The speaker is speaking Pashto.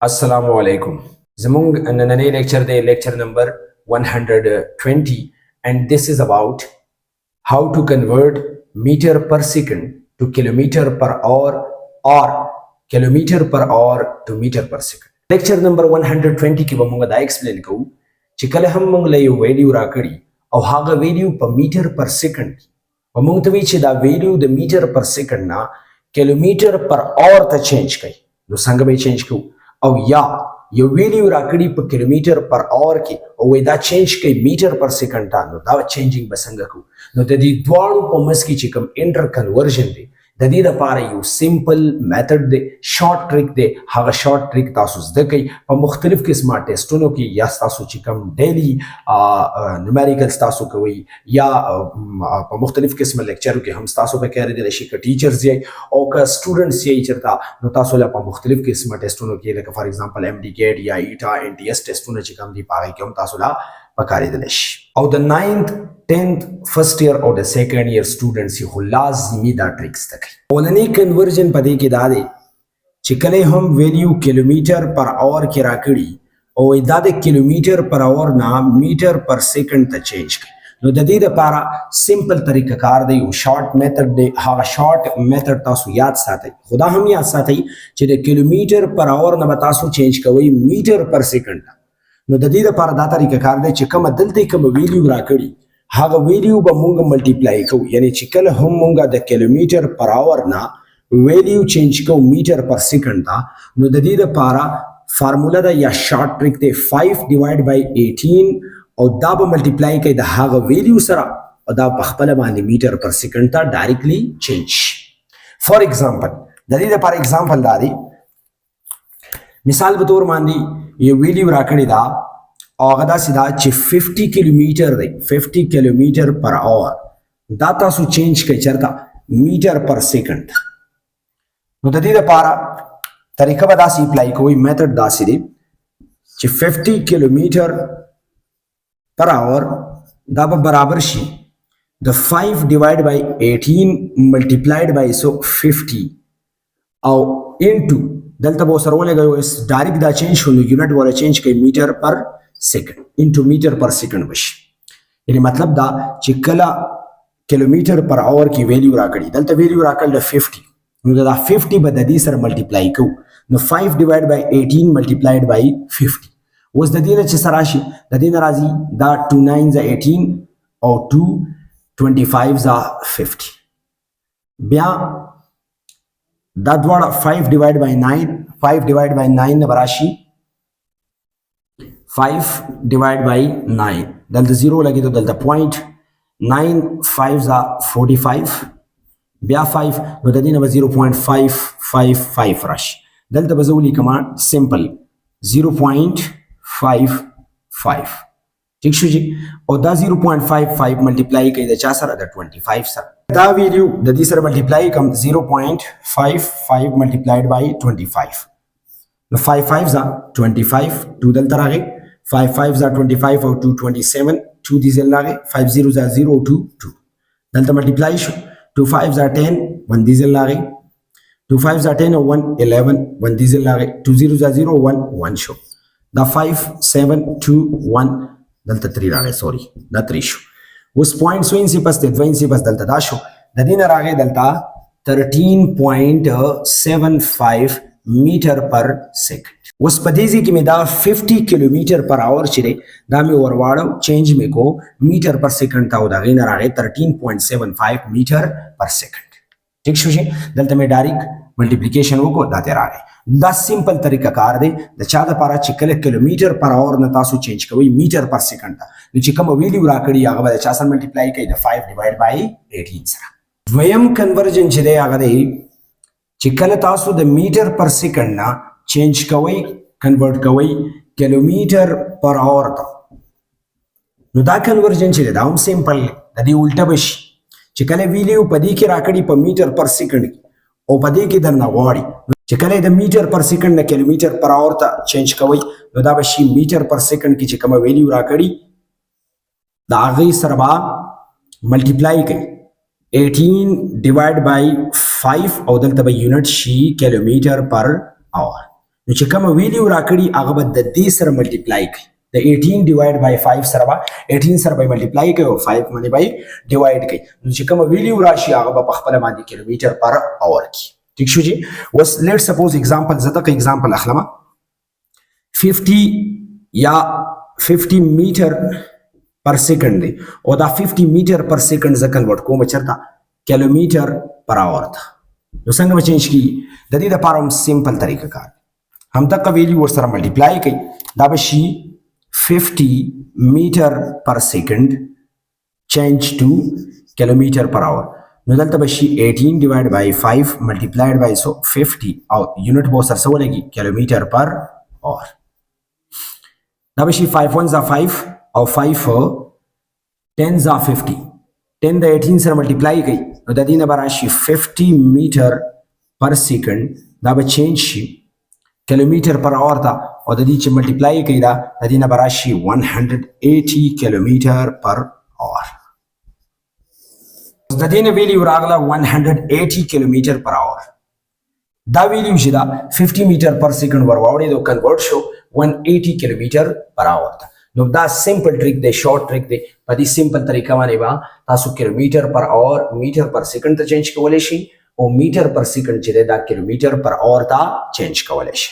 Assalamu alaikum. Zamung nanane lecture day lecture number 120, and this is about how to convert meter per second to kilometer per hour or kilometer per hour to meter per second. Lecture number 120 ki bamunga da explain ko چې کله هم موږ له یو ویلیو راکړي او هغه ویلیو په میټر پر سیکنډ او موږ ته وی چې دا ویلیو د میټر پر سیکنډ نه کیلومیټر پر اور ته چینج کړي نو څنګه به چینج کوو او یا یو ویلیو راکړي په کیلومیټر پر اور کې او دا چینج کړي میټر پر سیکنډ ته نو دا چینجینګ به څنګه کوو نو د دې دواړو په منځ کې چې کوم انټر کنورژن دی د دې لپاره یو سمپل میتھډ دی شارټ ټریک دی هغه شارټ ټریک تاسو زده کړئ په مختلف قسمه ټیسټونو کې یا تاسو چې کوم ډیلی نومریکلز تاسو کوئ یا په مختلف قسمه لیکچرو کې هم تاسو به کېدلی شي که ټیچرز یې او که سټوډنټس یې چېرته نو تاسو له په مختلف قسمه ټیسټونو کې لکه فار ایگزامپل MDCAT یا ایټا NTS ټیسټونه چې کوم دي په هغې کې هم تاسو له پکارېدلی شي او د 9th 10th فرست ایئر او د سیکنډ ایئر سټوډنټس یې خو لازمي دا ټریک زده کړي اولنی کنورژن په دې کې دا دی چې کله هم ویلیو کیلومیټر پر اور کې راکړي او دا د کیلومیټر پر اور نه میټر پر سیکنډ ته چینج کړي نو د دې لپاره سمپل طریقه کار دی او شارټ میتھډ دی هغه شارټ میتھډ تاسو یاد ساتئ خدا هم یاد ساتئ چې د کیلومیټر پر اور نه به تاسو چینج کوئ میټر پر سیکنډ نو د دې لپاره دا طریقه کار دی چې کومه دلته کومه ویلیو راکړي هغه ویلیو به مونږ ملټیپلای کوو یعنی چې کله هم مونږ د کیلومیټر پر اور نه ویلیو چینج کوو میټر پر سیکنډ ته نو د دې لپاره فارمولا ده یا شارټ ټریک دی 5 ډیوایډ بای 18 او دا به ملټیپلای کوي د هغه ویلیو سره او دا په خپل باندې میټر پر سیکنډ ته ډایرکټلی چینج فار ایگزامپل د دې لپاره ایگزامپل دا دی مثال به تور باندې یو ویلیو راکړی دا او هغه داسې دا چې 50 کیلومیټر دی 50 کیلومیټر پر اور دا تاسو چینج کړئ چېرته میټر پر سیکنډ نو د دې لپاره طریقه به داسې اپلای کوئ میتھډ داسې دی چې 50 کیلومیټر پر اور دا به برابر شي د 5 ډیوایډ بای 18 ملټیپلایډ بای 50 او انټو دلته به سره ولګوي ډایرکټ دا چینج شو نو یونټ ولا چینج کوي میټر پر سیکنډ انټو میټر پر سیکنډ بشي یعنی مطلب دا چې کله کیلومیټر پر اور کې ویلیو راکړي دلته ویلیو راکړل د 50 نو دا 50 به د دې سره ملټیپلای کوو نو 5 ډیوایډ بای 18 ملټیپلایډ بای 50 اوس د دې نه چې سره راشي د دې نه راځي دا 2 9 ز 18 او 2 25 ز 50 بیا دا دواړه 5 ډیوایډ بای 9 5 ډیوایډ بای 9 نه راشي 5 divided by 9 دلته 0 لګي ته دلته پوینټ 9 5 ز 45 بیا 5 نو د دې نه 0.555 راشي دلته به زه ولیکم سمپل 0.55 ٹھیک شو جی او دا 0.55 ملټیپلای کوي د چا سره د 25 سره دا ویلیو د دې سره ملټیپلای کوم 0.55 ملټیپلایډ بای 25 نو 5 5 ز 25 2 دلته راغی 5 5 ز 25 او 2 27 2 دیزل راغی 5 0 ز 0 2 2 دلته ملټیپلای شو 2 5 ز 10 1 دیزل راغی 2 5 ز 10 او 1 11 1 دیزل راغی 2 0 ز 0 1 1 شو دا 5 7 2 1 دلته 3 راغی سوري دا 3 شو اوس پوینټ سوین سی پس ته دوین سی پس دلته دا شو د دې نه راغی دلته 13.75 میټر پر سیکنډ اوس په دې ځای کې مې دا 50 کیلومیټر پر اور چې دی دا مې ورواړو چینج مې کو میټر پر سیکنډ ته او د هغې نه راغی 13.75 میټر پر سیکنډ ٹھیک شو چې دلته مې ډایرکټ ملټیپلیکیشن وکړو دا ته راغی دا سمپل طریقه کار دی د چا دپاره چې کله کیلومیټر پر اور نه تاسو چینج کوئ میټر پر سیکنډ ته نو چې کومه ویلیو راکړي هغه به د چا سره ملټیپلای کوي د 5 ډیوایډ بای 18 سره دویم کنورژن چې دی هغه دی چې کله تاسو د میټر پر سیکنډ نه چینج کوئ کنورټ کوئ کیلومیټر پر اور ته نو دا کنورژن چې دی دا هم سمپل دی د دې الټه به شي چې کله ویلیو په دې کې راکړي په میټر پر سیکنډ کې او په دې کې درنه غواړي چې کله د میټر پر سیکنډ نه کیلومیټر پر اور ته چینج کوئ نو دا به شي میټر پر سیکنډ کې چې کومه ویلیو راکړي د هغې سره به ملټیپلای کوي 18 divided by 5 او دلته به یونټ شي کیلومیټر پر اور نو چې کوم ویلیو راکړي هغه به د دې سره ملټیپلای کړي د 18 ډیوایډ بای 5 سره به 18 سره به ملټیپلای کوي او 5 باندې به ډیوایډ کوي نو چې کوم ویلیو راشي هغه به په خپل باندې کیلومتر پر اور کی ٹھیک شو جی وس لیټ سپوز एग्जांपल زته کې एग्जांपल اخلم 50 یا 50 میټر پر سیکنډ دی او دا 50 میټر پر سیکنډ ځکه کنورټ کوم چرته کیلومتر پر اور ته نو څنګه به چینج کی د دې لپاره هم سیمپل طریقه کار هم تک ویلیو ور سره ملټیپلای کوي دا به شي 50 meter per second change to kilometer per hour نو دلته به شي 18 divided by 5 multiplied by so 50 او unit به سره سره لګي kilometer per hour دا به شي 5 1 is 5 او 5 10 is 50 10 د 18 سره ملټیپلای کوي نو د دې نه به راشي 50 meter per second دا به چینج شي کیلومتر پر اور ته او د دې چې ملټیپلای کوي دا د دې نه به راشي 180 کیلومتر پر اور د دې نه ویلیو راغله 180 کیلومتر پر اور دا ویلیو چې دا 50 میټر پر سیکنډ ور واوړي نو کنورټ شو 180 کیلومتر پر اور ته نو دا سمپل ټریک دی شارټ ټریک دی په دې سمپل طریقه باندې با تاسو کیلومتر پر اور میټر پر سیکنډ ته چینج کولای شي او میټر پر سیکنډ چې دا کیلومتر پر اور ته چینج کولای شي